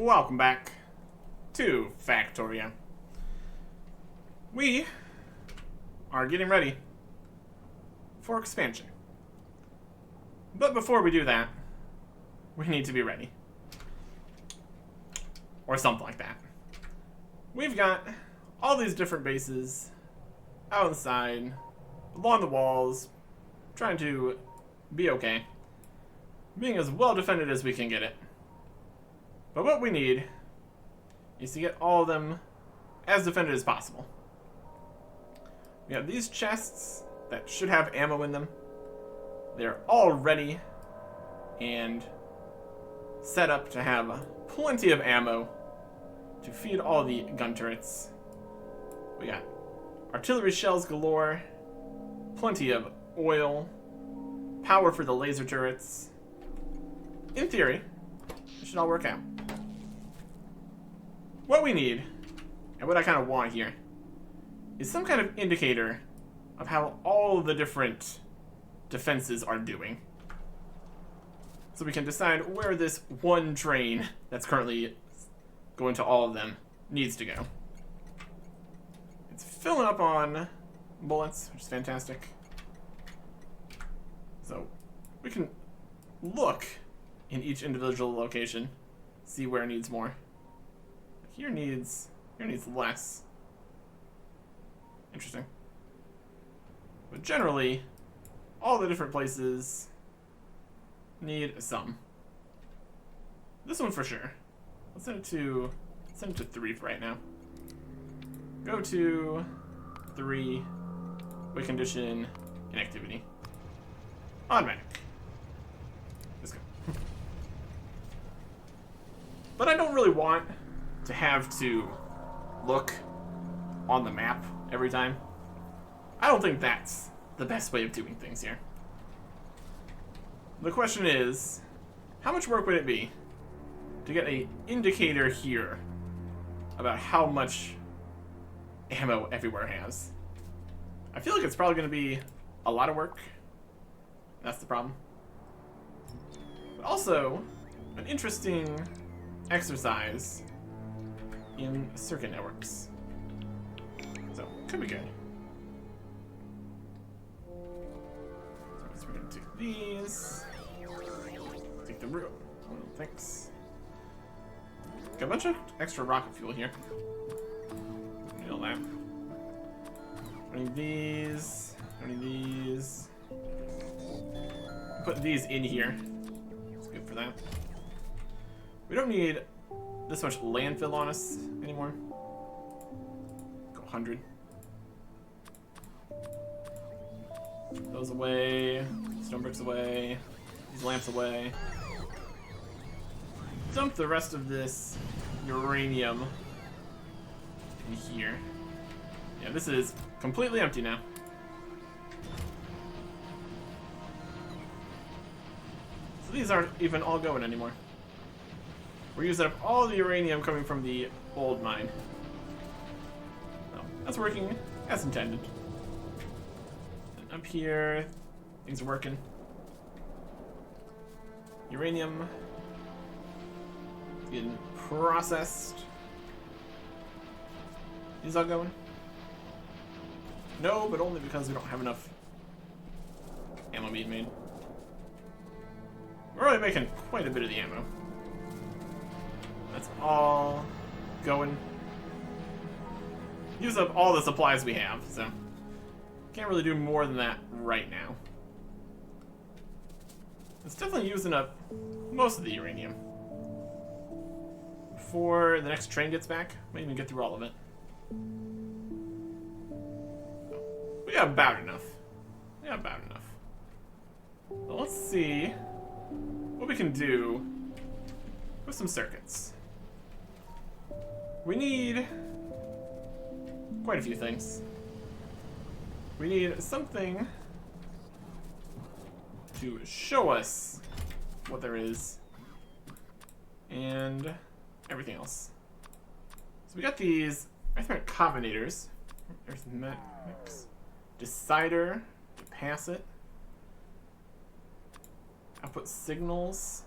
welcome back to Factorio. We are getting ready for expansion. But before we do that, we need to be ready. Or something like that. We've got all these different bases outside, along the walls, trying to be okay. Being as well defended as we can get it. But what we need is to get all of them as defended as possible. We have these chests that should have ammo in them. They're all ready and set up to have plenty of ammo to feed all the gun turrets. We got artillery shells galore, plenty of oil, power for the laser turrets. In theory, it should all work out. What we need, and what I kind of want here, is some kind of indicator of how all the different defenses are doing. So we can decide where this one train that's currently going to all of them needs to go. It's filling up on bullets, which is fantastic. So we can look in each individual location, see where it needs more. Here needs less. Interesting. But generally, all the different places need some. This one for sure. Let's send it to 3 for right now. Go to 3, wait condition, inactivity. Automatic. Let's go. But I don't really want to have to look on the map every time. I don't think that's the best way of doing things here. The question is, how much work would it be to get an indicator here about how much ammo everywhere has? I feel like it's probably going to be a lot of work. That's the problem. But also, an interesting exercise in circuit networks. So, could be good. So we're going to take these. Take the room. Thanks. Got a bunch of extra rocket fuel here. Need all that. I need these. I need these. Put these in here. It's good for that. We don't need this much landfill on us anymore. Go 100. Those away. Stone bricks away. These lamps away. Dump the rest of this uranium in here. Yeah, this is completely empty now. So these aren't even all going anymore. We're using up all the uranium coming from the old mine. So that's working as intended. And up here, things are working. Uranium getting processed. These all going? No, but only because we don't have enough ammo being made. We're really making quite a bit of the ammo. That's all going. Use up all the supplies we have, so can't really do more than that right now. It's definitely using up most of the uranium. Before the next train gets back, might even get through all of it. We got about enough. Well, let's see what we can do with some circuits. We need quite a few things. We need something to show us what there is and everything else. So we got these arithmetic combinators. Arithmetics. Decider to pass it. Output signals.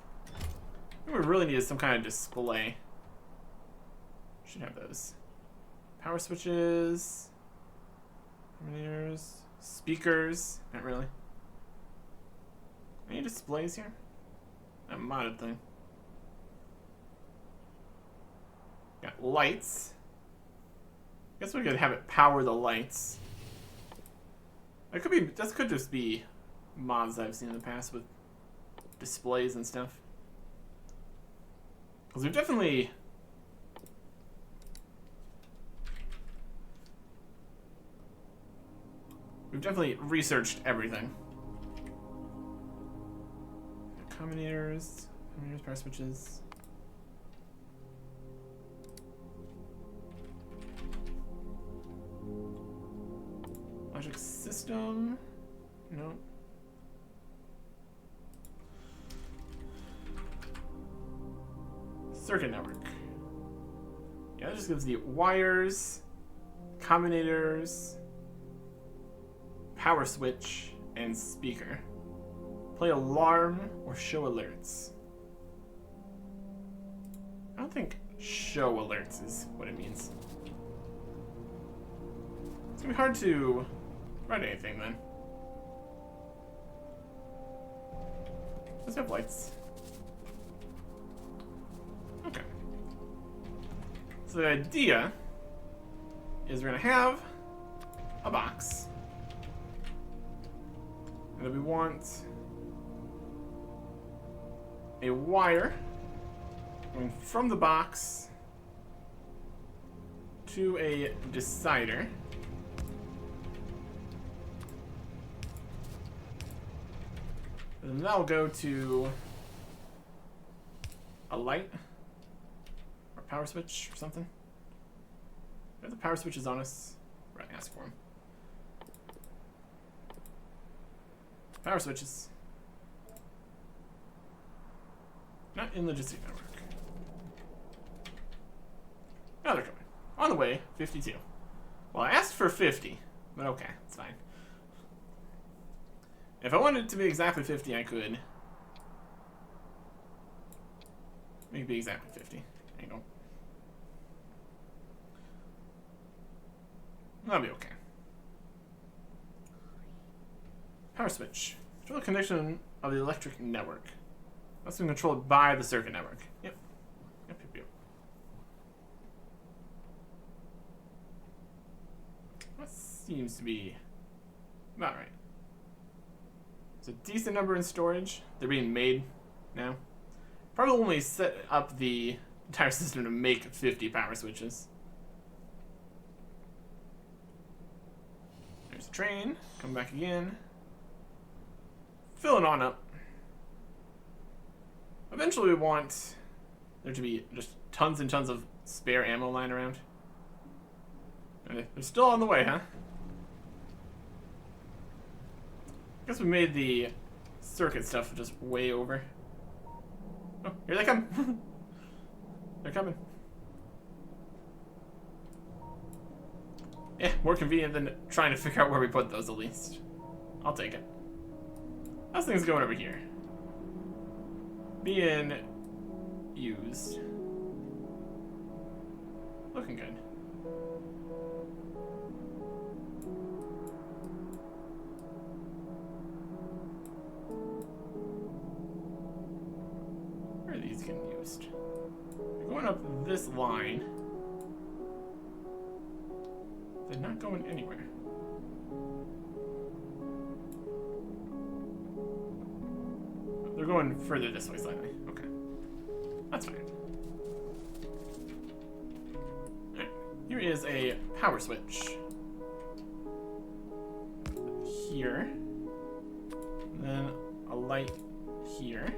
What we really need is some kind of display Should have those. Power switches. Terminators. Speakers. Not really. Any displays here? That modded thing. Got lights. Guess we could have it power the lights. That could be. That could just be mods I've seen in the past with displays and stuff. Because we've definitely researched everything. Combinators, power switches. Logic system. No. Circuit network. Yeah, that just gives the wires, combinators, power switch, and speaker. Play alarm or show alerts. I don't think show alerts is what it means. It's gonna be hard to write anything then. Let's have lights. Okay. So the idea is we're gonna have a box. And then we want a wire going from the box to a decider. And then that'll go to a light or power switch or something. If the power switch is on us, we're gonna ask for them. Power switches. Not in logistic network. Now they're coming. On the way, 52. Well, I asked for 50, but okay, it's fine. If I wanted it to be exactly 50, I could make it be exactly 50. There you go. That'll be okay. Power switch. Control the connection of the electric network. That's been controlled by the circuit network. Yep. Yep. That seems to be about right. It's a decent number in storage. They're being made now. Probably only set up the entire system to make 50 power switches. There's the train. Come back again. Filling on up. Eventually we want there to be just tons and tons of spare ammo lying around. And they're still on the way, huh? Guess we made the circuit stuff just way over. Oh, here they come. They're coming. Yeah, more convenient than trying to figure out where we put those at least. I'll take it. How's things going over here? Being used. Looking good. Where are these getting used? They're going up this line. They're not going anywhere. They're going further this way slightly. Okay. That's fine. Alright. Here is a power switch. Here. And then a light here.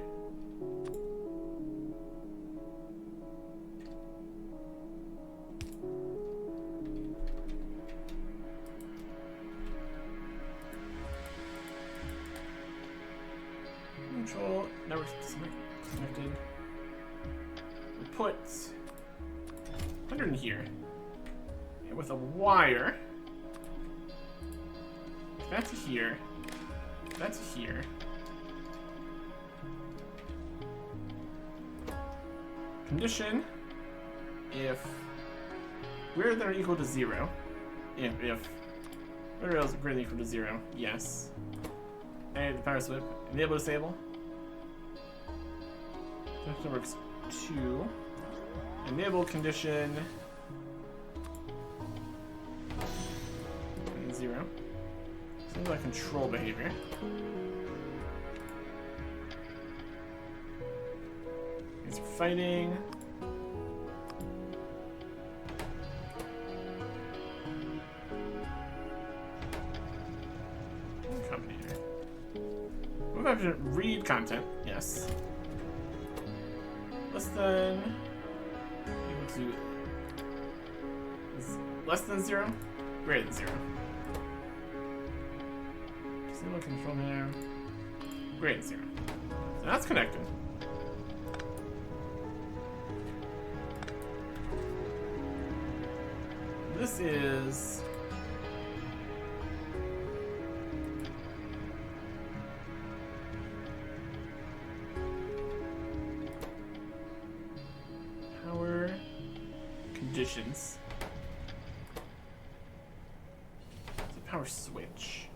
Control network disconnected. We put 100 in here. And with a wire. That's here. That's here. Condition if greater than or equal to 0. If whatever else greater than or equal to 0, yes. And the power switch. Enable disable. That works 2. Enable condition. 0. Seems like control behavior. He's fighting. Combinator. Move up to read content. Yes. Less than. Equal to. Is less than 0? Greater than 0. Single control there. Greater than 0. So that's connected. This is power conditions. It's a power switch.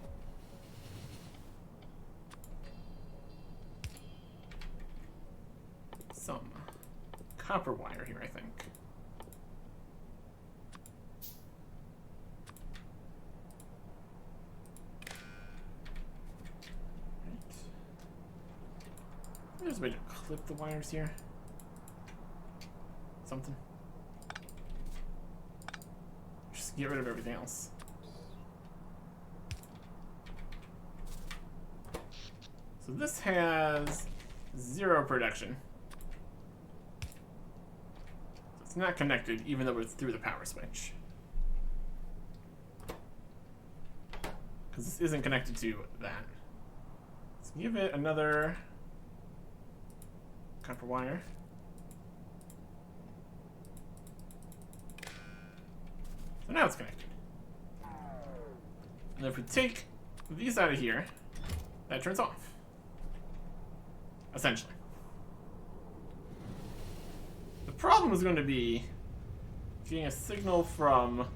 Some copper wire here, I think. There's a way to clip the wires here. Something. Just get rid of everything else. So this has 0 production. So it's not connected, even though it's through the power switch. Because this isn't connected to that. Let's give it another copper wire. So now it's connected. And if we take these out of here, that turns off. Essentially. The problem is going to be getting a signal from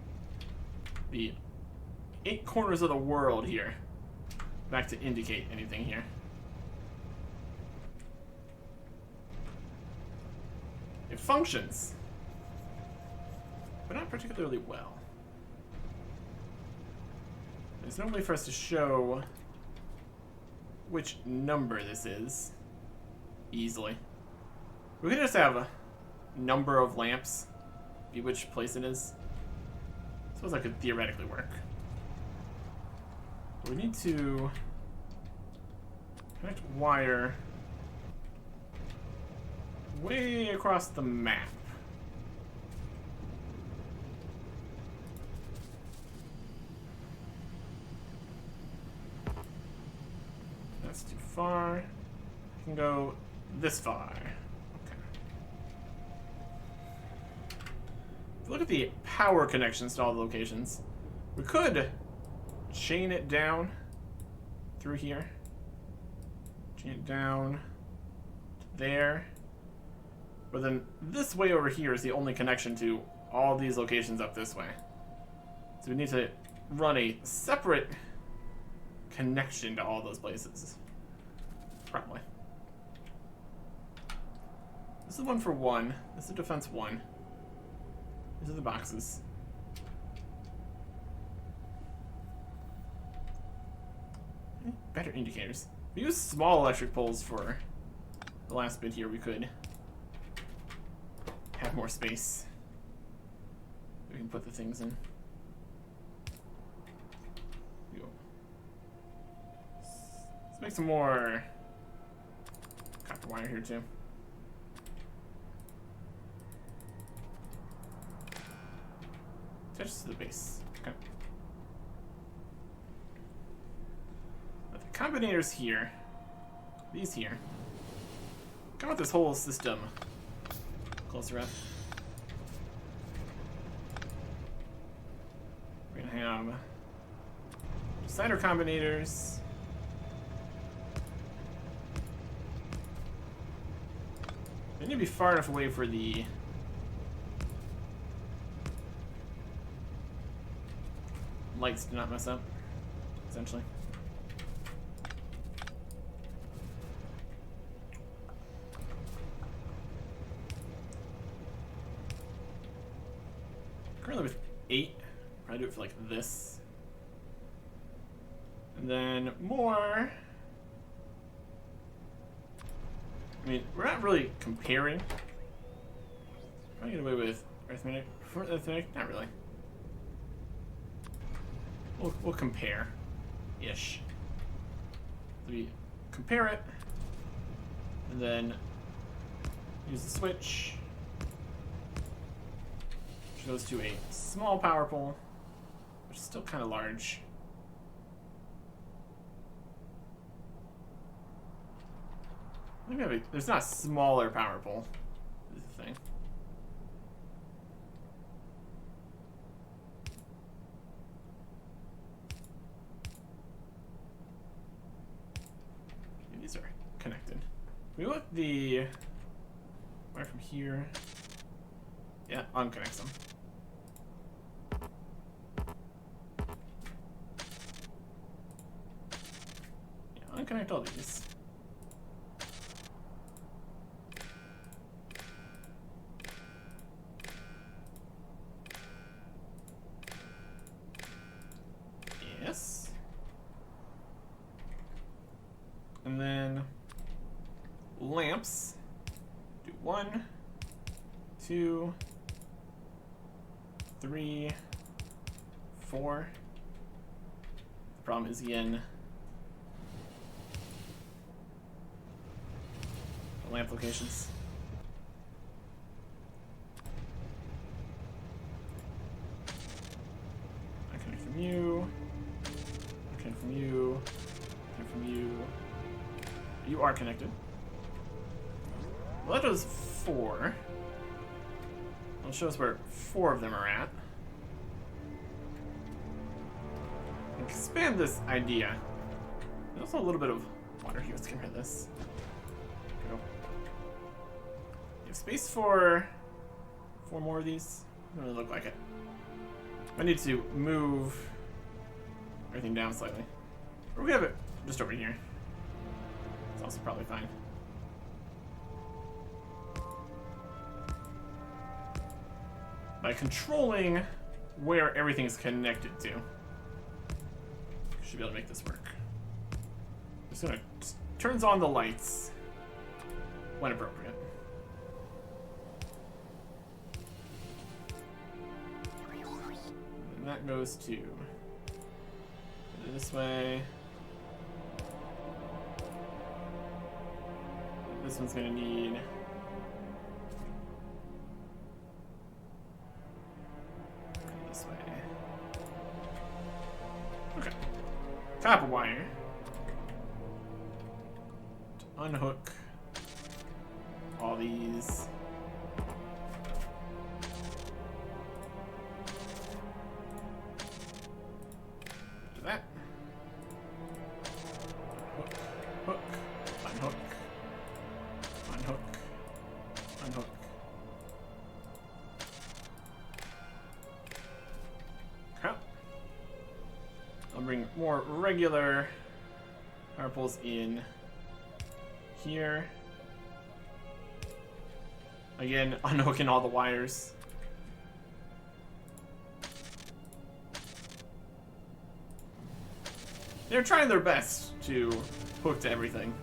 the 8 corners of the world here back to indicate anything here. It functions, but not particularly well. There's no way for us to show which number this is easily. We could just have a number of lamps be which place it is. I suppose that could theoretically work. But we need to connect wire way across the map. That's too far. I can go this far. Okay. If you look at the power connections to all the locations, we could chain it down through here. Chain it down to there. But then this way over here is the only connection to all these locations up this way. So we need to run a separate connection to all those places. Probably. This is 1 for 1. This is defense 1. These are the boxes. Any better indicators? If we use small electric poles for the last bit here, we could have more space. We can put the things in. Go. Let's make some more copper wire here too. Attaches to the base. Okay. But the combinators here, these here, come with this whole system closer up. We're gonna have decider combinators. They need to be far enough away for the lights do not mess up, essentially. Currently with 8, probably do it for like this. And then more. I mean, we're not really comparing. Can I get away with arithmetic? Not really. We'll compare-ish. So we compare it, and then use the switch, which goes to a small power pole, which is still kind of large. Maybe there's not a smaller power pole. Is the thing. These are connected. We want the wire from here. Yeah, unconnect them. Yeah, unconnect all these. Yes. And then lamps. Do 1, 2, 3, 4. The problem is again the lamp locations. I connect from you. I connect from you. I connect from you. You are connected. Well, that does 4. It'll show us where 4 of them are at. Expand this idea. There's also a little bit of water here. Let's get rid of this. Go. You have space for 4 more of these? Doesn't really look like it. I need to move everything down slightly. Or we have it just over here. It's also probably fine. By controlling where everything's connected to, should be able to make this work. Just gonna turns on the lights when appropriate. And that goes to this way. This one's gonna need this way. Okay. Copper wire to unhook all these. Do that. Hook, hook, unhook. Unhook. Unhook. Okay. I'll bring more regular power poles in here. Again, unhooking all the wires. They're trying their best to hook to everything.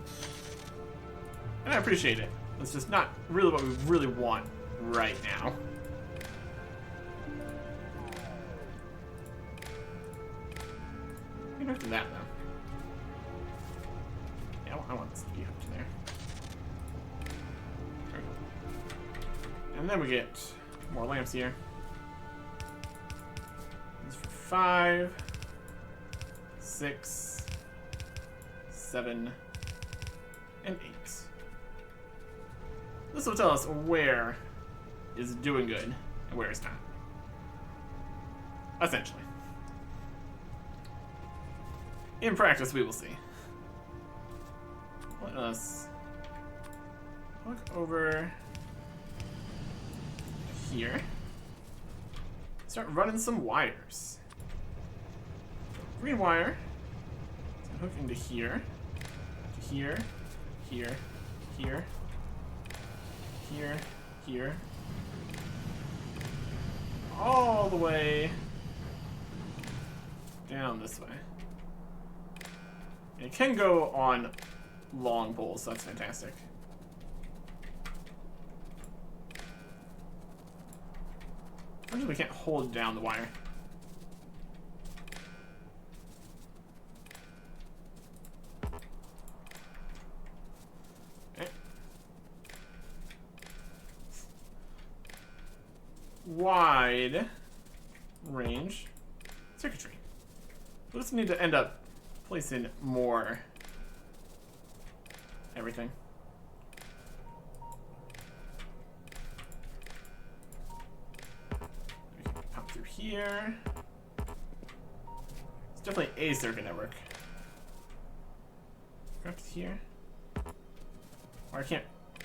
And I appreciate it. It's just not really what we really want right now. We can hook to that, though. Yeah, I want this to be hooked to there. There we go. And then we get more lamps here. This for 5, 6, 7, and 8. This will tell us where is doing good and where it's not. Essentially. In practice, we will see. Let us look over here. Start running some wires. green wire. It's gonna hook into here. To here. Here. Here. Here. Here. All the way down this way. And it can go on long poles, so that's fantastic. Unfortunately, we can't hold down the wire. Okay. Wide range circuitry. We'll just need to end up placing more everything. We can pop through here. It's definitely a circuit network. Go up to here. Or I can't.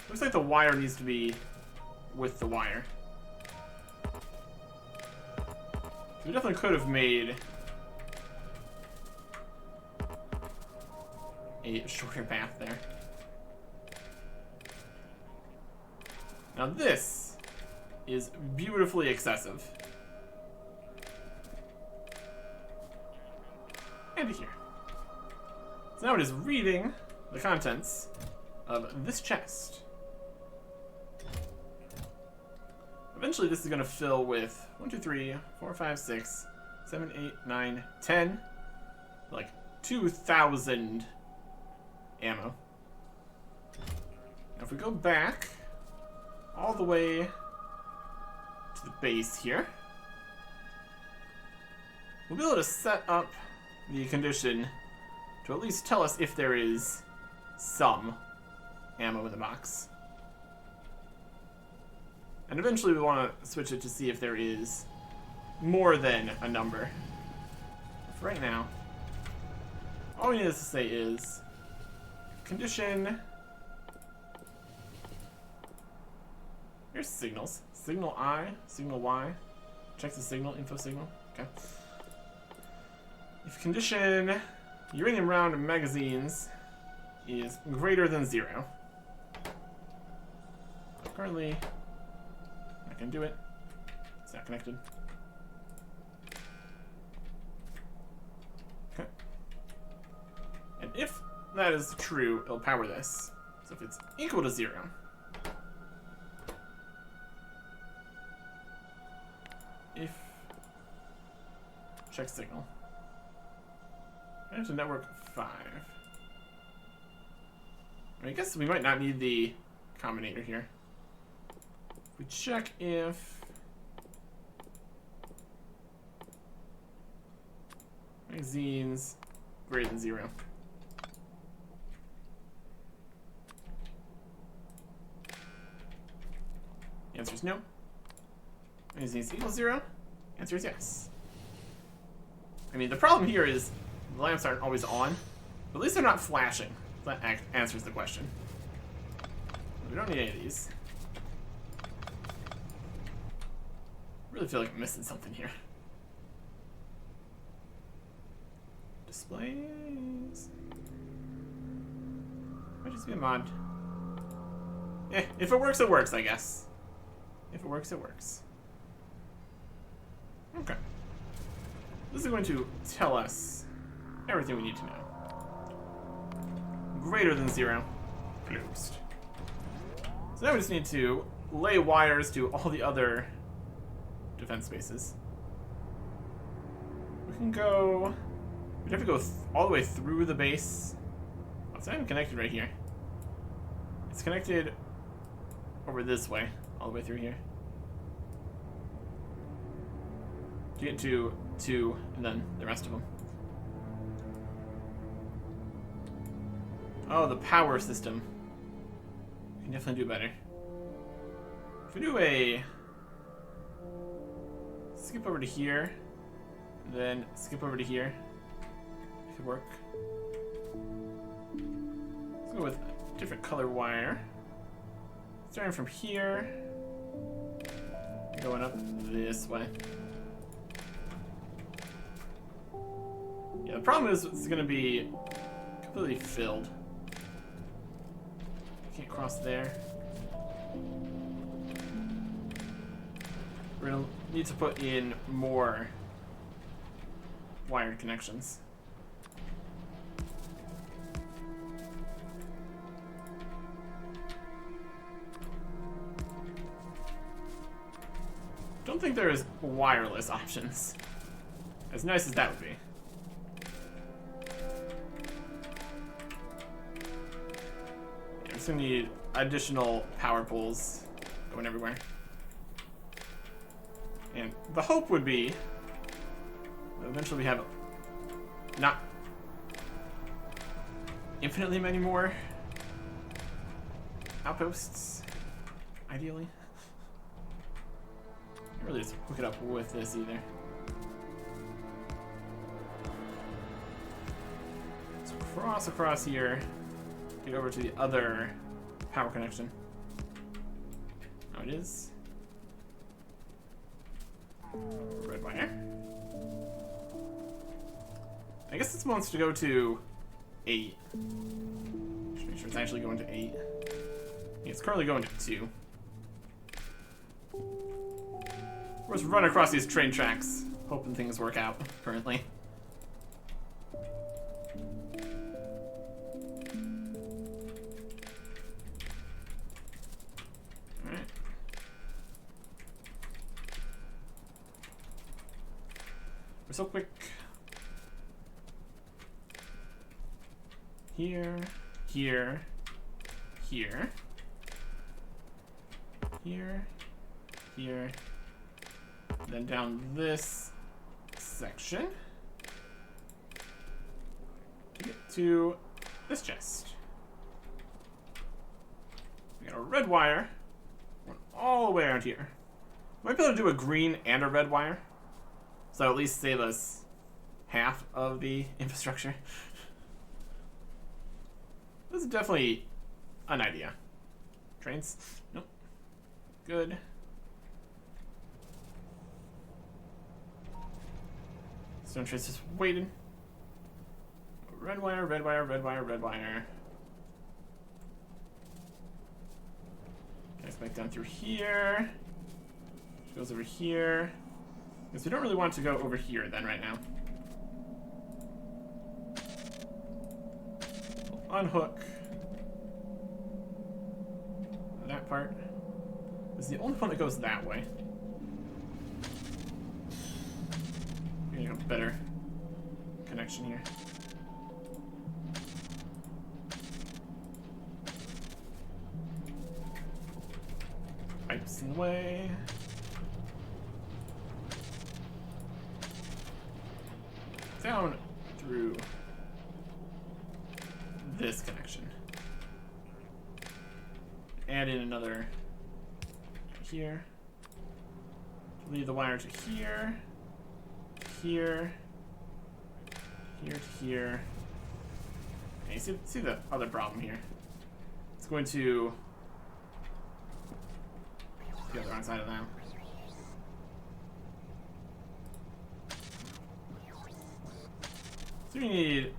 Looks like the wire needs to be with the wire. We definitely could have made a shorter path there. Now this is beautifully excessive. And here. So now it is reading the contents of this chest. Eventually this is going to fill with 1, 2, 3, 4, 5, 6, 7, 8, 9, 10. Like 2,000 ammo. Now if we go back all the way to the base here, we'll be able to set up the condition to at least tell us if there is some ammo in the box. And eventually we want to switch it to see if there is more than a number. But for right now, all we need to say is condition. Here's signals. Signal I, signal Y. Check the signal, info signal. Okay. If condition uranium round magazines is greater than 0. Currently, I can do it. It's not connected. Okay. And if that is true, it'll power this. So if it's equal to 0, if check signal. There's a network 5. I guess we might not need the combinator here. We check if magazines greater than 0. The answer is no. Magazines equals 0. Answer is yes. I mean, the problem here is the lamps aren't always on, but at least they're not flashing. That answers the question. We don't need any of these. Really feel like I'm missing something here. Displays. Might just be a mod. If it works, it works, I guess. If it works, it works. Okay. This is going to tell us everything we need to know. Greater than 0. Closed. So now we just need to lay wires to all the other defense spaces. We can go. We'd have to go all the way through the base. Oh, it's not even connected right here. It's connected over this way, all the way through here. To get to 2, and then the rest of them. Oh, the power system. We can definitely do better. If we do a skip over to here, then skip over to here, it could work. Let's go with a different color wire. Starting from here, going up this way. Yeah, the problem is it's gonna be completely filled. Can't cross there. We're gonna need to put in more wired connections. Don't think there is wireless options. As nice as that would be. Yeah, I'm just gonna need additional power poles going everywhere. And the hope would be that eventually we have not infinitely many more outposts, ideally. Can't really just hook it up with this either. So cross across here, get over to the other power connection. Oh, it is. Red wire. I guess this wants to go to 8. Just make sure it's actually going to 8. It's currently going to 2. We're just running across these train tracks, hoping things work out currently. Alright. We're so quick. Here, here, here, here, here, then down this section to get to this chest. We got a red wire going all the way around here. Might be able to do a green and a red wire, so at least save us half of the infrastructure. This is definitely an idea. Trains? Nope. Good. Stone trains just waiting. Red wire, red wire, red wire, red wire. Okay, it's back down through here. Goes over here. Because we don't really want to go over here then right now. Unhook that part. This is the only one that goes that way. Getting a better connection here. Pipes in the way. Down through this connection. Add in another here. Lead the wire to here. Here. Here to here. And you see the other problem here. It's going to the other side of that. So we need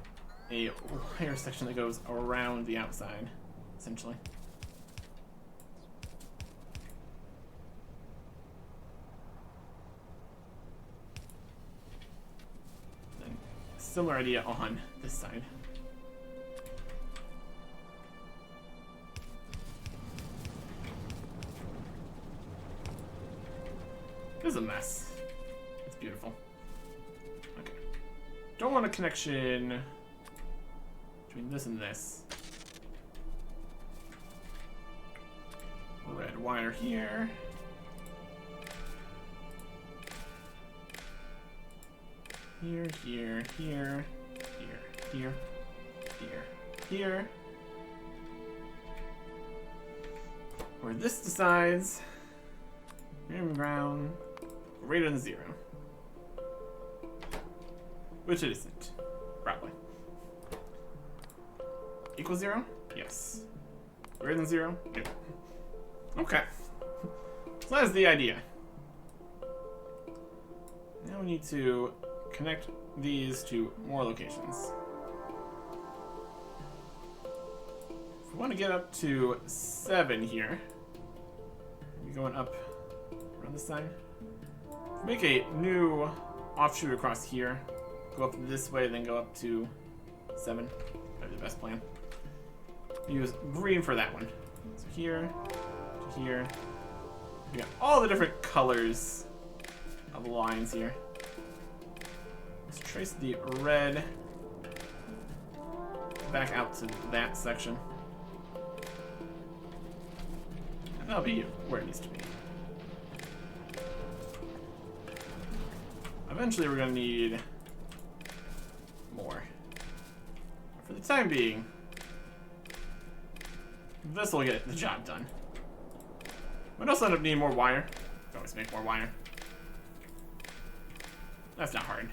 a wire section that goes around the outside, essentially. And similar idea on this side. This is a mess. It's beautiful. Okay. Don't want a connection between this and this. Red wire here. Here, here, here, here, here, here, here. Where this decides, minimum ground greater than 0. Which it isn't, probably. Equal 0? Yes. Greater than 0? No. Okay. So that's the idea. Now we need to connect these to more locations. If we want to get up to 7 here, we're going up around this side. Make a new offshoot across here. Go up this way, then go up to 7. That'd be the best plan. Use green for that one. So here to here. We got all the different colors of the lines here. Let's trace the red back out to that section. And that'll be where it needs to be. Eventually we're going to need more. For the time being, this will get the job done. We'd also end up needing more wire. Always make more wire. That's not hard.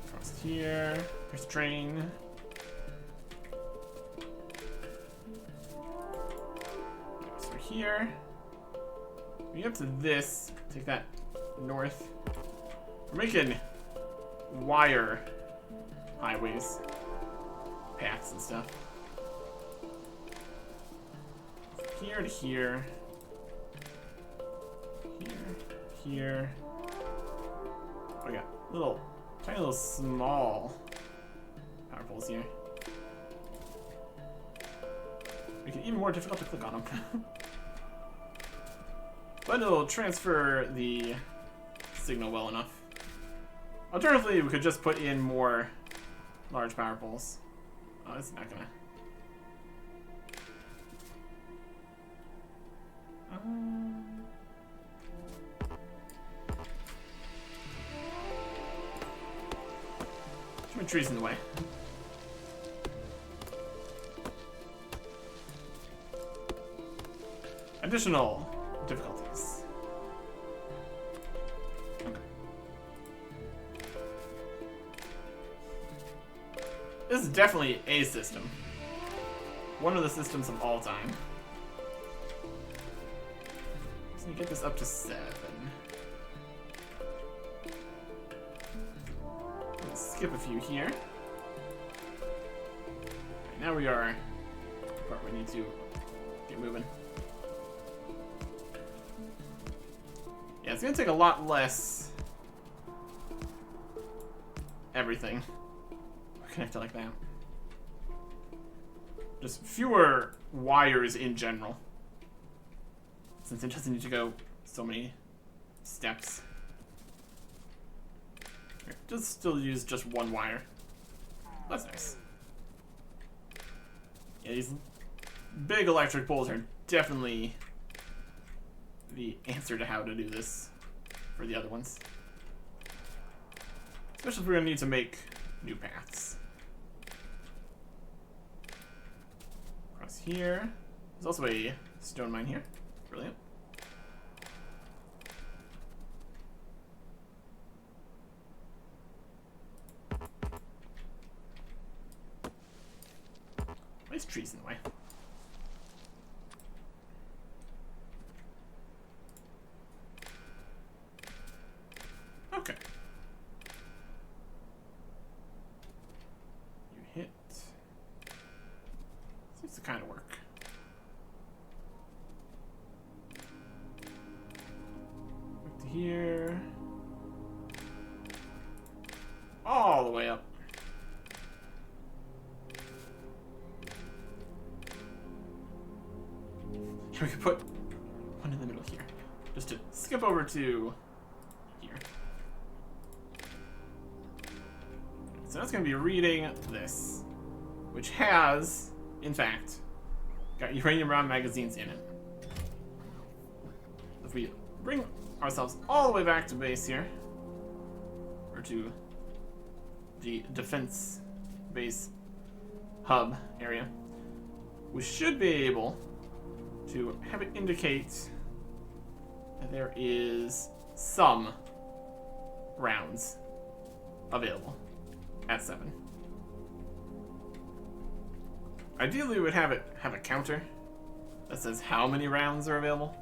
Across here. There's a train. So here. We get to this. Take that north. We're making wire highways, paths and stuff. Here to here. Here. Oh, we got little, tiny little small power poles here. Make it even more difficult to click on them. But it'll transfer the signal well enough. Alternatively, we could just put in more large power poles. Oh, it's not gonna. Too many trees in the way. Additional difficulties. Okay. This is definitely a system. One of the systems of all time. So you get this up to 7. Let's skip a few here. Right, now we are the part we need to get moving. Yeah, it's gonna take a lot less everything. Connect it like that. Just fewer wires in general. Since it doesn't need to go so many steps. Here, just still use just one wire. That's nice. Yeah, these big electric poles are definitely the answer to how to do this for the other ones. Especially if we're going to need to make new paths. Across here. There's also a stone mine here. Brilliant. There's trees in the way. Okay. You hit. Seems to kind of work. Back to here. All the way up. We could put one in the middle here. Just to skip over to here. So that's going to be reading this, which has, in fact, got uranium-round magazines in it. If we bring ourselves all the way back to base here, or to the defense base hub area, we should be able to have it indicate that there is some rounds available at 7. Ideally, we would have a counter that says how many rounds are available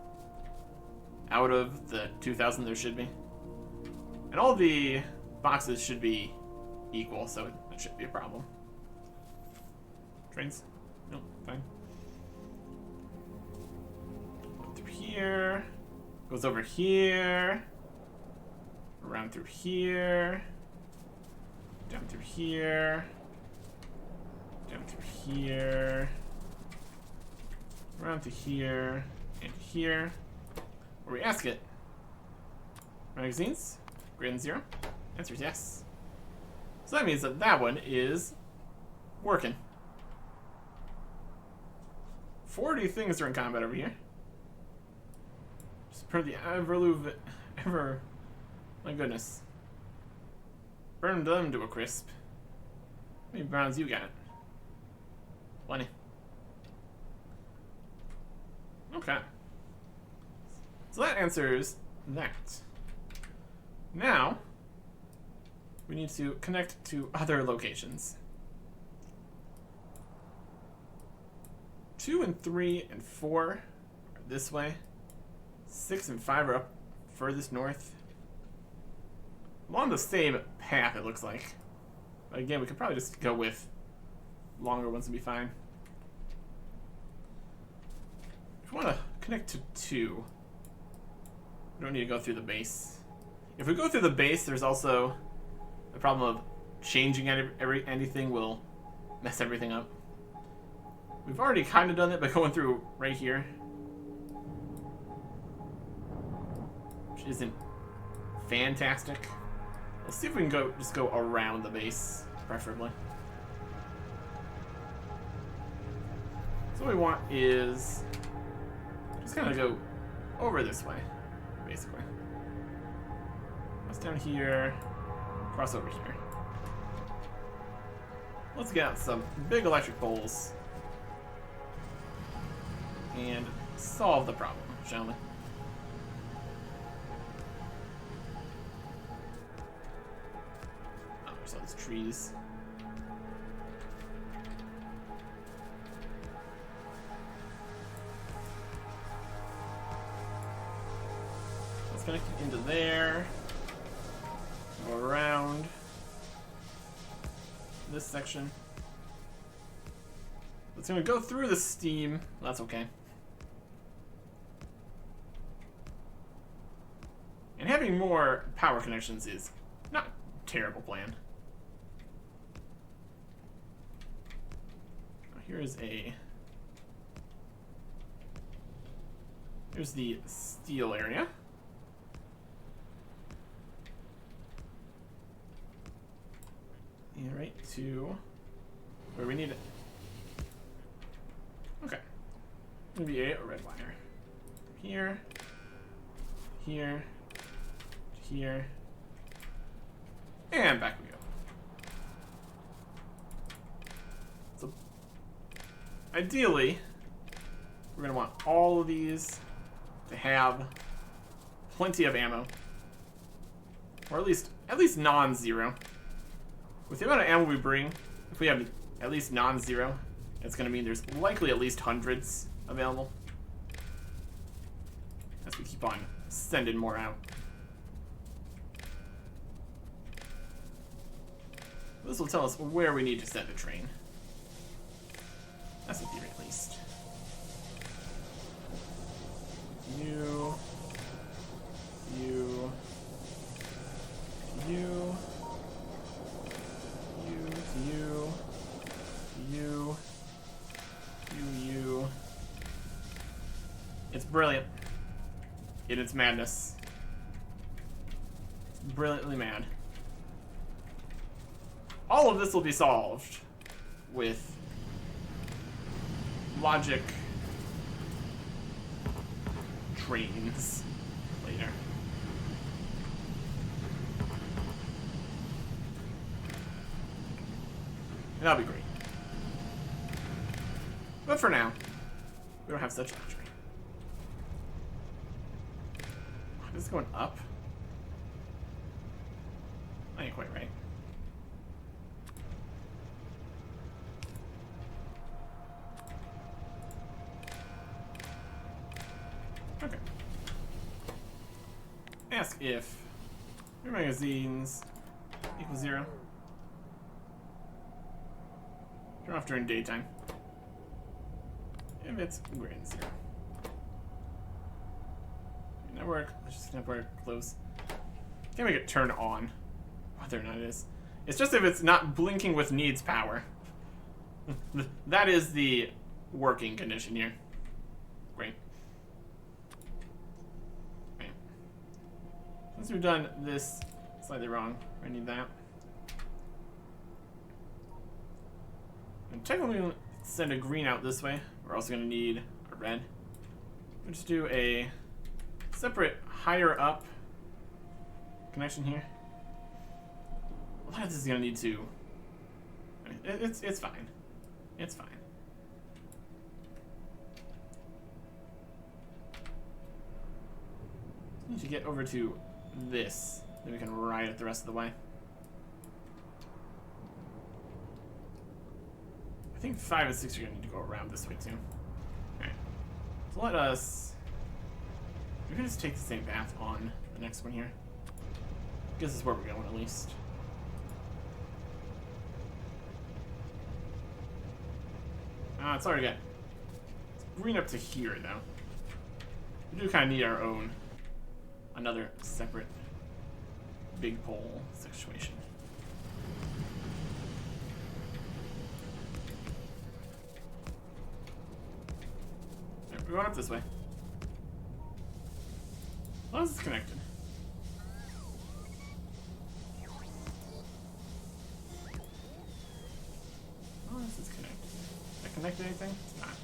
out of the 2,000 there should be. And all the boxes should be equal, so it shouldn't be a problem. Trains? No, fine. Go through here. Goes over here. Around through here. Down through here. Down through here. Around to here. And here. Where we ask it. Magazines? Greater than 0? Answer is yes. So that means that that one is working. 40 things are in combat over here. Just per the ever. My goodness. Burn them to a crisp. How many browns you got? 20. Okay. So that answers that. Now, we need to connect to other locations. 2 and 3 and 4 are this way. 6 and 5 are up furthest north. Along the same path, it looks like. But again, we could probably just go with longer ones and be fine. If we want to connect to 2, we don't need to go through the base. If we go through the base, there's also the problem of changing anything will mess everything up. We've already kind of done it by going through right here, which isn't fantastic. We'll see if we can just go around the base, preferably. So what we want is just kind of go over this way, basically. What's down here? Cross over here. Let's get out some big electric poles and solve the problem, shall we? Oh, there's all these trees. Let's connect it into there. Go around this section. It's going to go through the steam. That's okay. And having more power connections is not a terrible plan. Here's the steel area. And right to where we need it. Okay. Maybe a red wire. Here. Here. Here. And back we go. So ideally, we're going to want all of these to have plenty of ammo. Or at least non-zero. With the amount of ammo we bring, if we have at least non-zero, it's going to mean there's likely at least hundreds available. As we keep on sending more out. This will tell us where we need to send a train. That's a theory, at least. You. It's brilliant. In its madness. It's brilliantly mad. All of this will be solved with logic trains later. And that'll be great. But for now, we don't have such luxury. Is this going up? I ain't quite right. ask if your magazines equal 0. Turn off during daytime. If it's greater than 0. Network, let's just network close. Can't make it turn on. Whether or not it is. It's just if it's not blinking with needs power. That is the working condition here. Great. Right. Since we've done this slightly wrong, I need that. And technically, we'll send a green out this way. We're also going to need a red. We'll just do a separate higher up connection here. A lot of this is going to need to... I mean, it's fine. It's fine. Need to get over to this. Then we can ride it the rest of the way. I think 5 and 6 are going to need to go around this way too. Alright. So let us... We can just take the same path on the next one here. This is where we're going at least. Ah, it's already got... It's green up to here though. We do kind of need our own... Another separate big pole situation. Right, we're going up this way. As long as it's connected. As long as it's connected. Is that connected anything? It's not.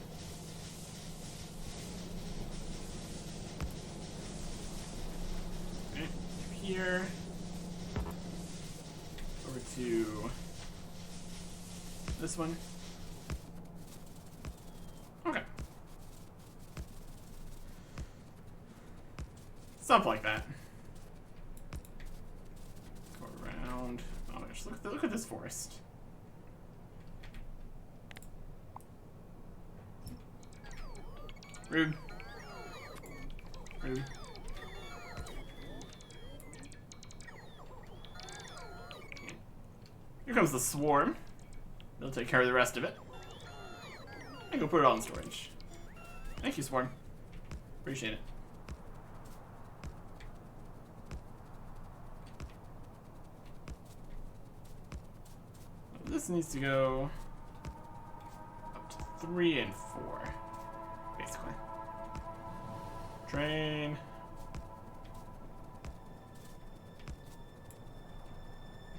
Okay, here. Over to this one. Okay. Something like that. Go around. Oh my gosh, look at this forest. Rude. Rude. Here comes the swarm. They'll take care of the rest of it. And go put it all in storage. Thank you, swarm. Appreciate it. This needs to go up to 3 and 4, basically. Train.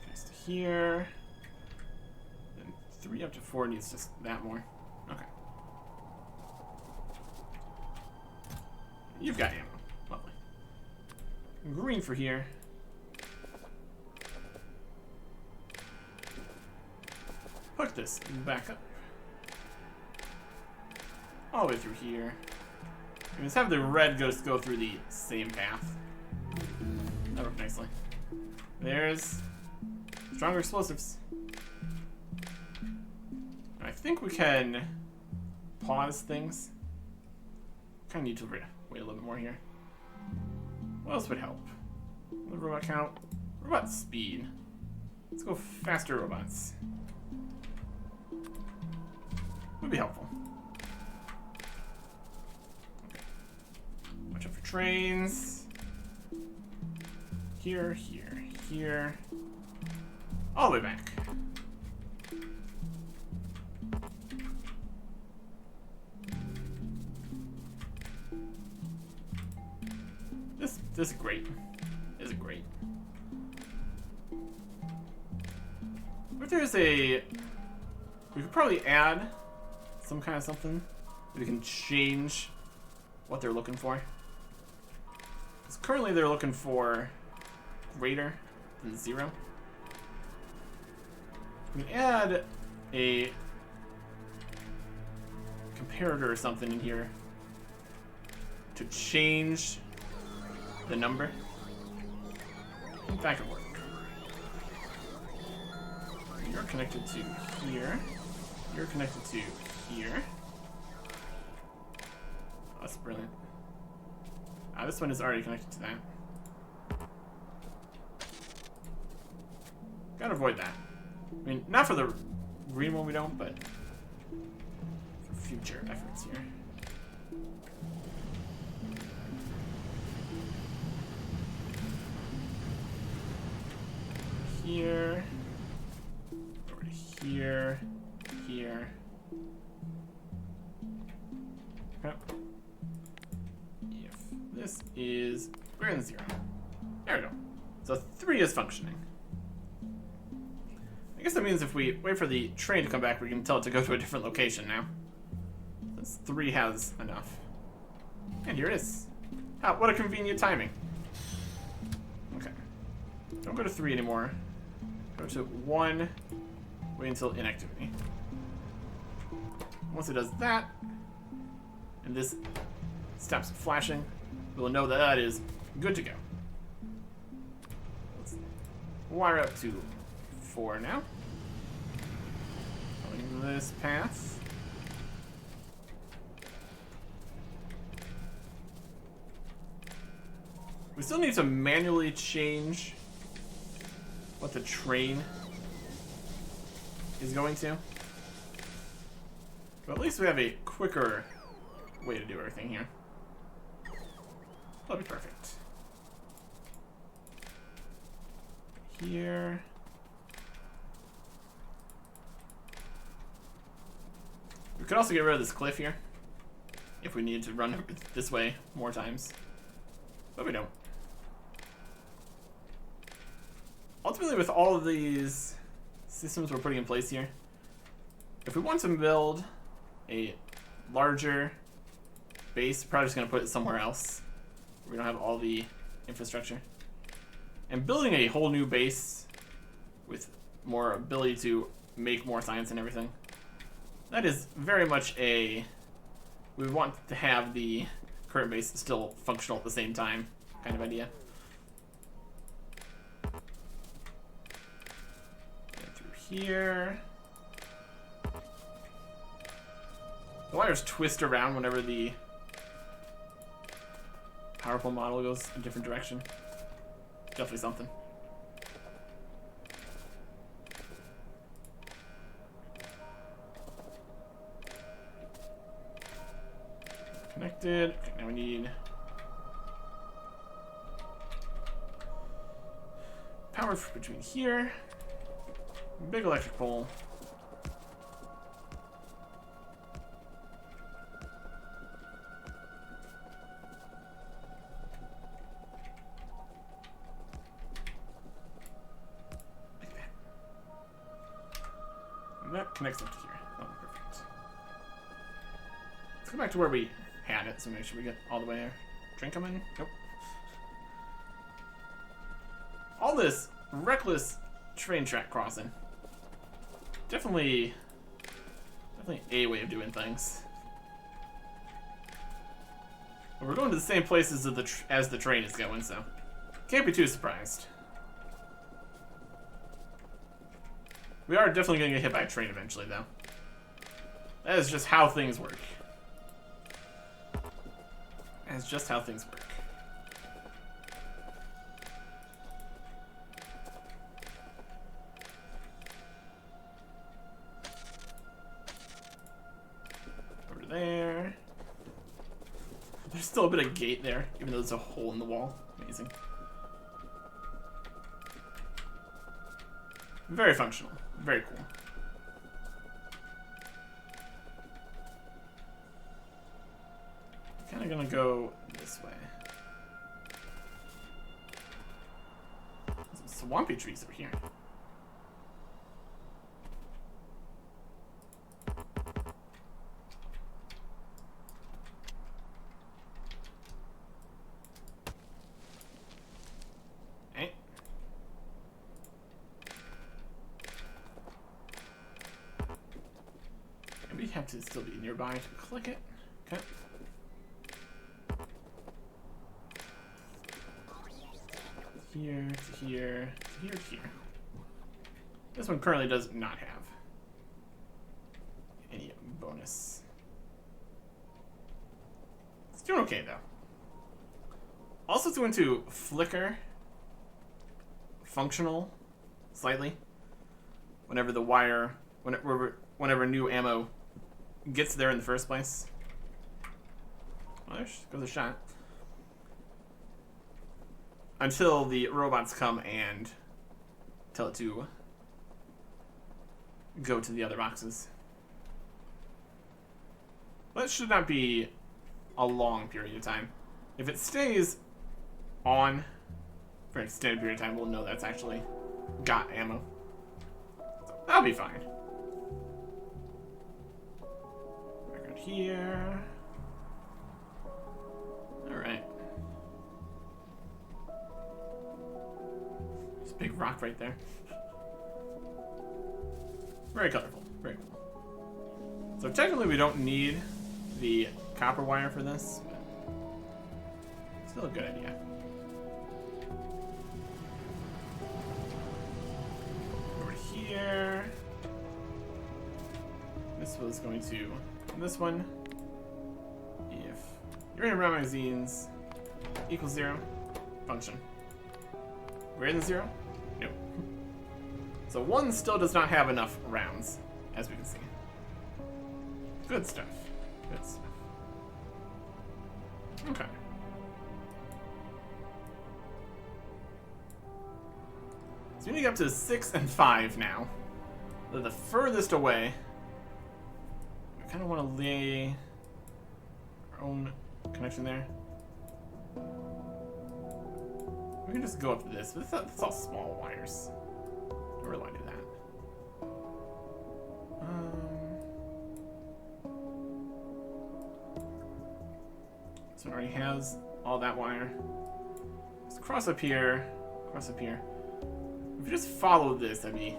Next to here. Then 3 up to 4 needs just that more. Okay. You've got ammo. Lovely. Green for here. Hook this back up. All the way through here. And just have the red go through the same path. That worked nicely. There's stronger explosives. I think we can pause things. Kind of need to wait a little bit more here. What else would help? The robot count. Robot speed. Let's go faster robots. Would be helpful. Okay. Watch out for trains. Here, here, here. All the way back. This is great. This is great. But there's a... We could probably add some kind of something that we can change what they're looking for. Because currently they're looking for greater than 0. We can add a comparator or something in here to change the number. I think that could work. You're connected to here. You're connected to here. Oh, that's brilliant. This one is already connected to that. Try to avoid that. I mean, not for the green one we don't, but for future efforts here. Here. Over to here. Here. Okay. If this is greater than 0. There we go. So 3 is functioning. I guess that means if we wait for the train to come back, we can tell it to go to a different location now. Since 3 has enough. And here it is. Ah, what a convenient timing. Okay. Don't go to 3 anymore. Go to 1. Wait until inactivity. Once it does that, and this stops flashing, we'll know that that is good to go. Let's wire up to 4 now. Following this path. We still need to manually change what the train is going to. But at least we have a quicker way to do everything here. That'll be perfect. Here. We could also get rid of this cliff here if we need to run this way more times. But we don't. Ultimately, with all of these systems we're putting in place here, if we want to build a larger base, we're probably just going to put it somewhere else where we don't have all the infrastructure. And building a whole new base with more ability to make more science and everything, that is very much a... we want to have the current base still functional at the same time kind of idea. Here. The wires twist around whenever the power pole model goes a different direction. Definitely something. Connected. Okay, now we need power between here. Big electric pole. Like that. And that connects up to here. Oh, perfect. Let's go back to where we had it, so make sure we get all the way there. Train coming? Nope. All this reckless train track crossing. Definitely a way of doing things. But we're going to the same places as the train is going, so can't be too surprised. We are definitely going to get hit by a train eventually, though. That is just how things work. That's just how things work. There. There's still a bit of gate there, even though there's a hole in the wall. Amazing. Very functional. Very cool. Kind of gonna go this way. Some swampy trees over here. Have to still be nearby to click it. Okay. Here to here to here to here. This one currently does not have any bonus. It's doing okay though. Also, it's going to flicker functional slightly. whenever the wire, whenever new ammo gets there in the first place. Well, there goes a shot. Until the robots come and tell it to go to the other boxes. That should not be a long period of time. If it stays on for an extended period of time, we'll know that's actually got ammo. So that'll be fine. Back out here. Alright. There's a big rock right there. Very colorful. Very cool. So technically we don't need the copper wire for this, but still a good idea. Over here. This was going to, this one, if uranium round magazines equals 0, function. Greater than 0? Nope. So 1 still does not have enough rounds, as we can see. Good stuff. Good stuff. Okay. So we need to get up to 6 and 5 now. They're the furthest away. I kind of want to lay our own connection there. We can just go up to this, but that's all small wires. Don't really want to do that. So it already has all that wire. Let's cross up here. Cross up here. If we just follow this, that'd be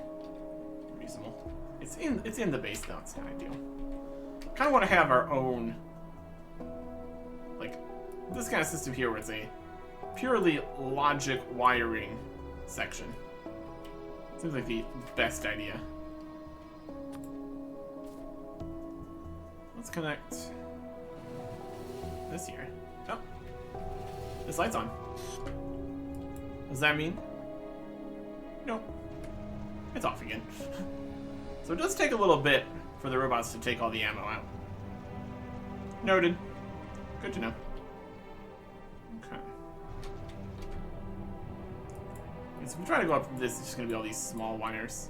reasonable. It's in the base though. It's not ideal. Kind of want to have our own, like this kind of system here, where it's a purely logic wiring section. Seems like the best idea. Let's connect this here. Oh, this light's on. What does that mean? No, it's off again. So it does take a little bit for the robots to take all the ammo out. Noted. Good to know. Okay. So if we try to go up this, it's just going to be all these small wires.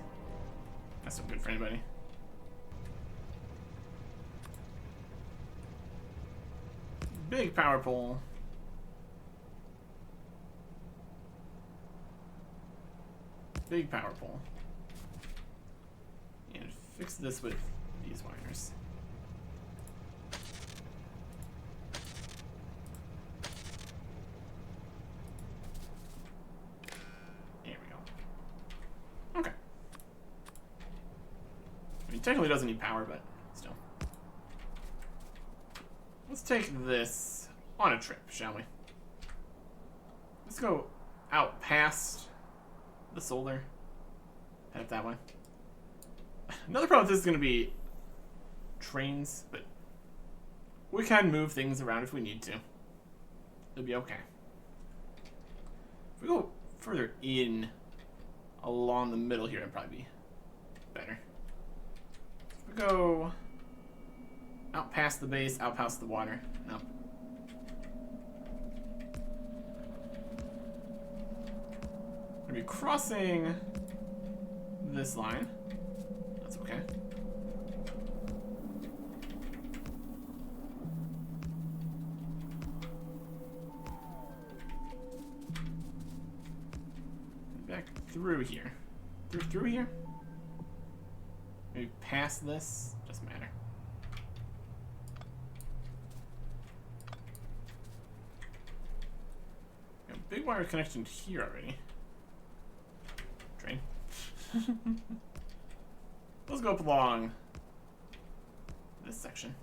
That's not good for anybody. Big power pole. Big power pole. And fix this with these wires. There we go. Okay. I mean, technically it doesn't need power, but still. Let's take this on a trip, shall we? Let's go out past the solar. Head up that way. Another problem with this is going to be trains, but we can move things around if we need to. It'll be okay. If we go further in along the middle here, it'd probably be better. If we go out past the base, out past the water, and up. We're going to be crossing this line. That's okay. Back through here. Through here? Maybe past this? Doesn't matter. Got a big wire connection here already. Train. Let's go up along this section.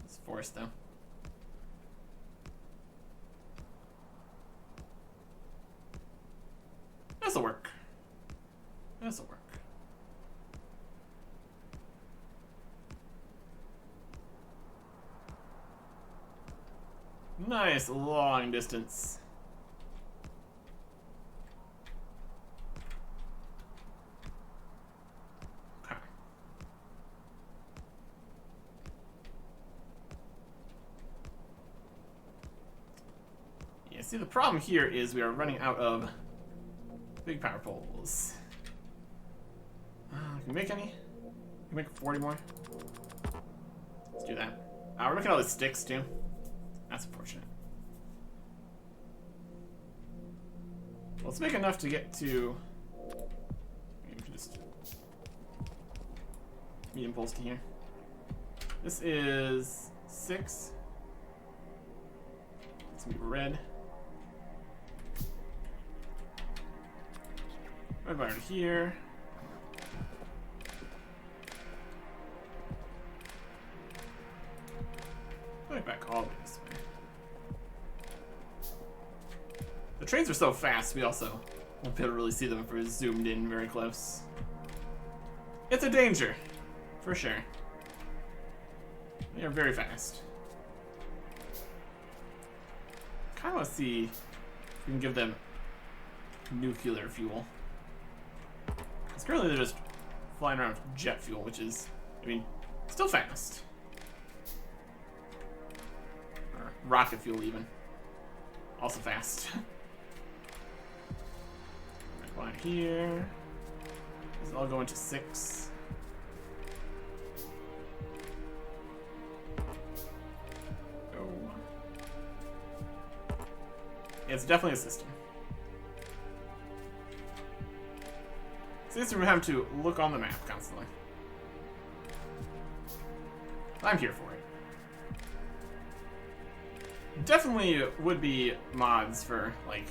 This forest, though. This'll work. This'll work. Nice long distance. see, the problem here is we are running out of big power poles. Can we make any? Can we make 40 more? Let's do that. We're making all the sticks too. That's unfortunate. Well, let's make enough to get to. Maybe we can just medium poles to here. This is 6. It's gonna be red. Red wire to here. Going back all the way this way. The trains are so fast, we also won't be able to really see them if we're zoomed in very close. It's a danger, for sure. They are very fast. Kind of want to see if we can give them nuclear fuel. Because currently they're just flying around with jet fuel, which is, I mean, still fast. Or rocket fuel even. Also fast. Red line here. This is all going to 6. Go. Yeah, it's definitely a system. Since we're having to look on the map constantly. I'm here for it. Definitely would be mods for, like,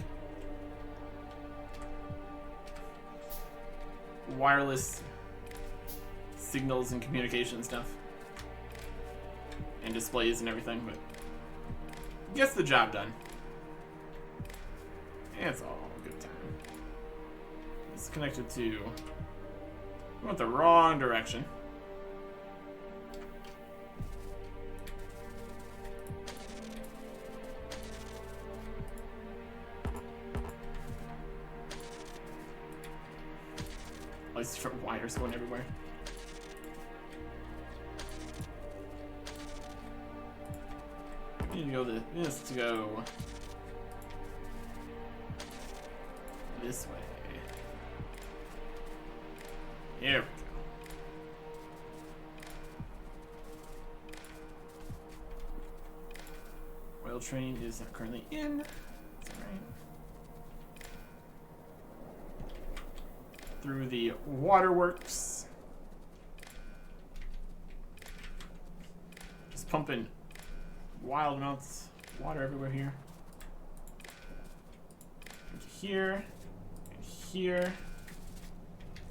wireless signals and communication stuff. And displays and everything, but gets the job done. And it's all a good time. It's connected to... We went the wrong direction. All these different wires going everywhere. We need to go this to go this way. Here we go. Oil train is not currently in. That's right. Through the waterworks. Just pumping wild amounts of water everywhere here. And here, and here,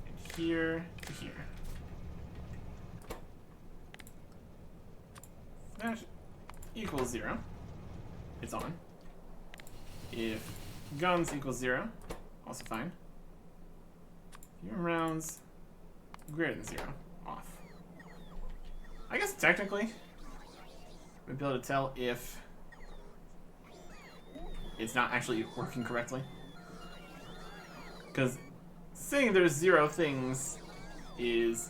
and here to here. That equals 0. It's on. If guns equals 0, also fine. Your rounds greater than 0, off. I guess technically we'd be able to tell if it's not actually working correctly. Because saying there's 0 things is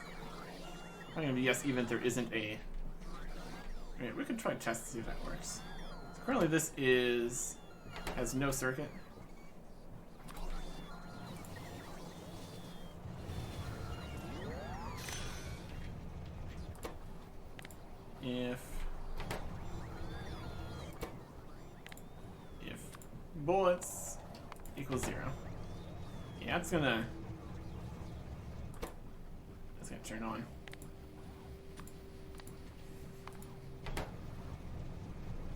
not going to be yes, even if there isn't a... Right, we could try to test to see if that works. So currently this has no circuit. If bullets equals 0, yeah, it's gonna turn on.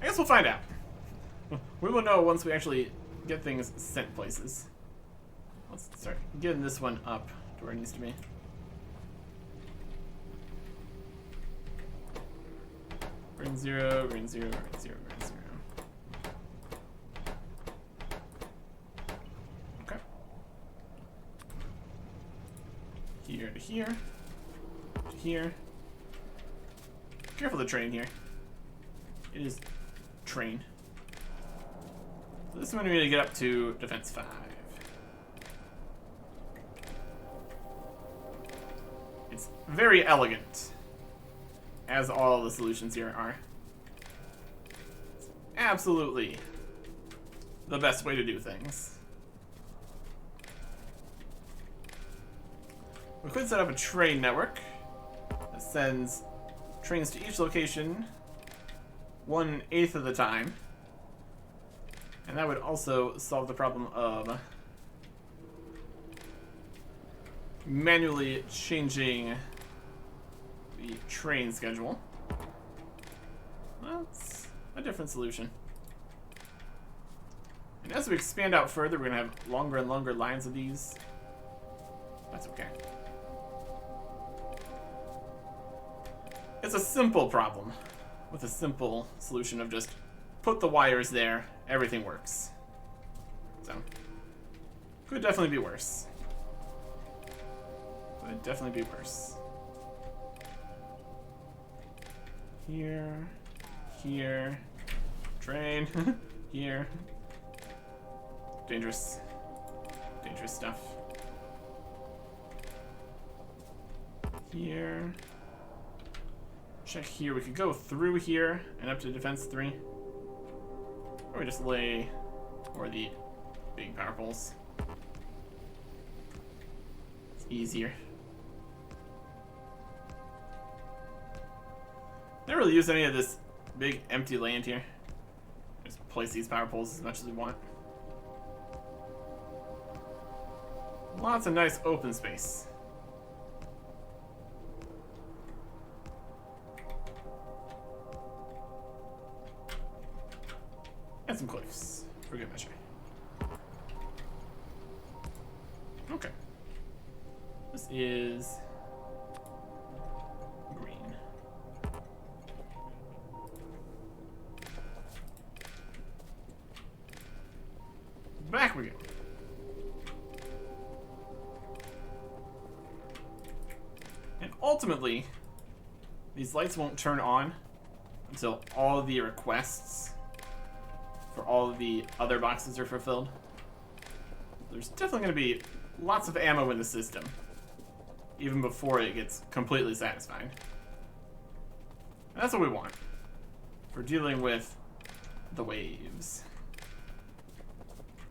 I guess we'll find out. We will know once we actually get things sent places. Let's start getting this one up to where it needs to be. Green 0, green 0, green 0, green 0. Okay. Here to here. To here. Careful of the train here. It is train. So this is when we need to get up to defense 5. It's very elegant, as all the solutions here are. It's absolutely the best way to do things. We could set up a train network that sends trains to each location 1/8 of the time. And that would also solve the problem of manually changing the train schedule. That's a different solution. And as we expand out further, we're going to have longer and longer lines of these. That's okay. It's a simple problem with a simple solution of just put the wires there, everything works. So, could definitely be worse. Could definitely be worse. Here, here, train, here. Dangerous, dangerous stuff. Here. Check here. We could go through here and up to defense 3. Or we just lay or the big power poles. It's easier. Never really use any of this big empty land here. Just place these power poles as much as we want. Lots of nice open space. And some cliffs, for good measure. Okay. This is green. Back we go. And ultimately, these lights won't turn on until all of the requests for all of the other boxes are fulfilled. There's definitely going to be lots of ammo in the system, even before it gets completely satisfied. And that's what we want for dealing with the waves.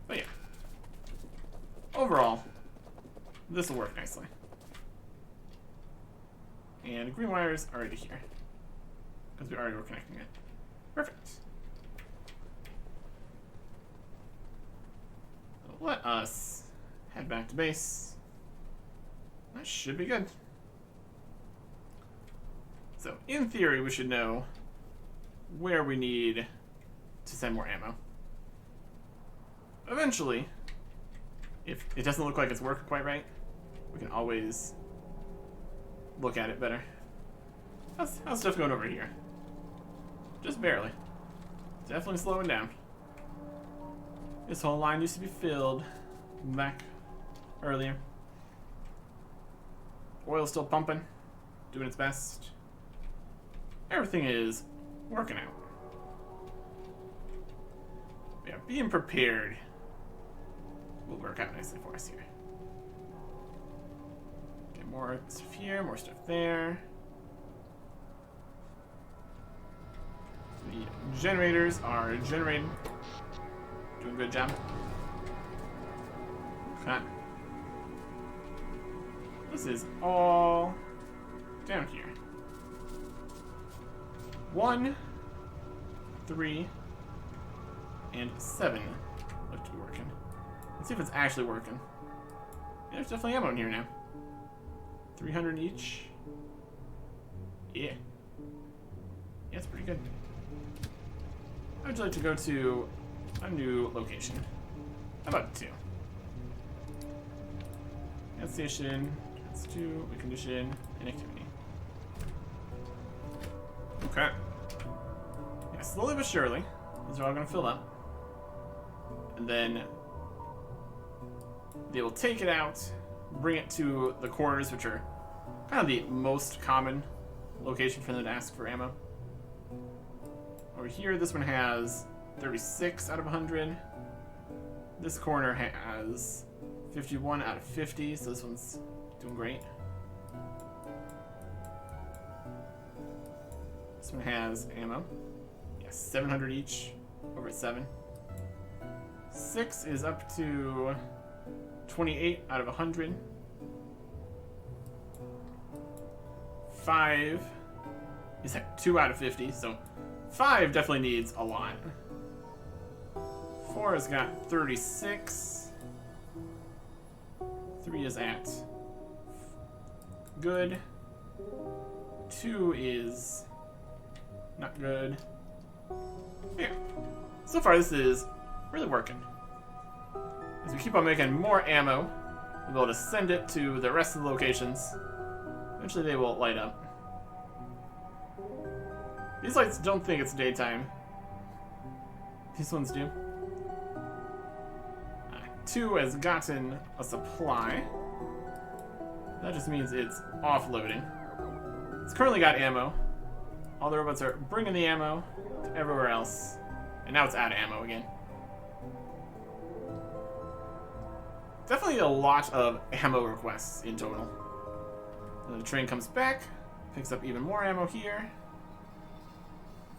But yeah, overall, this will work nicely. And green wires are already here, because we already were connecting it. Perfect. Let us head back to base. That should be good. So, in theory, we should know where we need to send more ammo. Eventually, if it doesn't look like it's working quite right, we can always look at it better. How's stuff going over here? Just barely. Definitely slowing down. This whole line used to be filled back earlier. Oil's still pumping, doing its best. Everything is working out. Yeah, being prepared will work out nicely for us here. Get more stuff here, more stuff there. The generators are generating. Doing a good job. Okay. This is all down here. 1, 3, and 7 look to be working. Let's see if it's actually working. Yeah, there's definitely ammo in here now. 300 each. Yeah. Yeah, it's pretty good. I would like to go to a new location. How about 2? Gas station, that's 2, recondition, and activity. Okay. Yeah, slowly but surely, these are all going to fill up. And then they will take it out, bring it to the corners, which are kind of the most common location for them to ask for ammo. Over here, this one has 36 out of 100. This corner has 51 out of 50, so this one's doing great. This one has ammo. Yes, 700 each, over at 7. 6 is up to 28 out of 100. 5 is at 2 out of 50, so 5 definitely needs a lot. 4 has got 36. 3 is at good. 2 is not good. Yeah. So far, this is really working. As we keep on making more ammo, we'll be able to send it to the rest of the locations. Eventually, they will light up. These lights don't think it's daytime. These ones do. 2 has gotten a supply. That just means it's offloading. It's currently got ammo. All the robots are bringing the ammo to everywhere else. And now it's out of ammo again. Definitely a lot of ammo requests in total. Then the train comes back, picks up even more ammo here.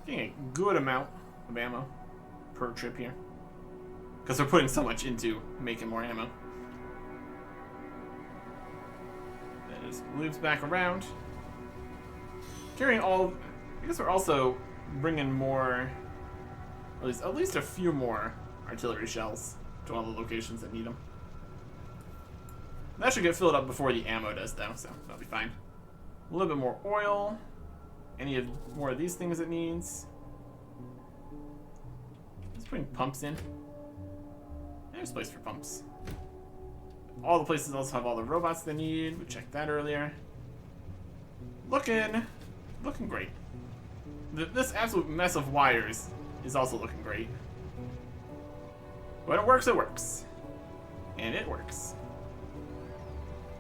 Getting a good amount of ammo per trip here. Because they're putting so much into making more ammo. Then it just loops back around. Carrying all... I guess we're also bringing more... At least a few more artillery shells to all the locations that need them. That should get filled up before the ammo does, though, so that'll be fine. A little bit more oil. Any of more of these things it needs. Just putting pumps in. There's a place for pumps. All the places also have all the robots they need. We checked that earlier. Looking great. This absolute mess of wires is also looking great. When it works, it works. And it works.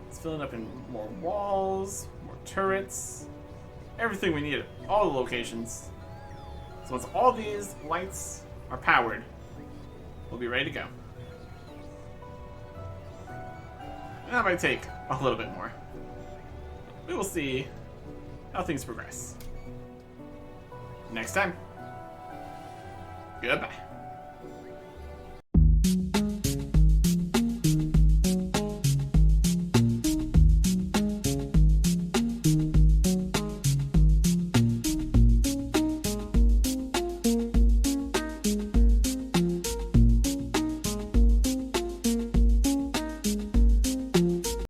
It's filling up in more walls, more turrets, everything we need at all the locations. So once all these lights are powered, we'll be ready to go. And that might take a little bit more. We will see how things progress. Next time. Goodbye.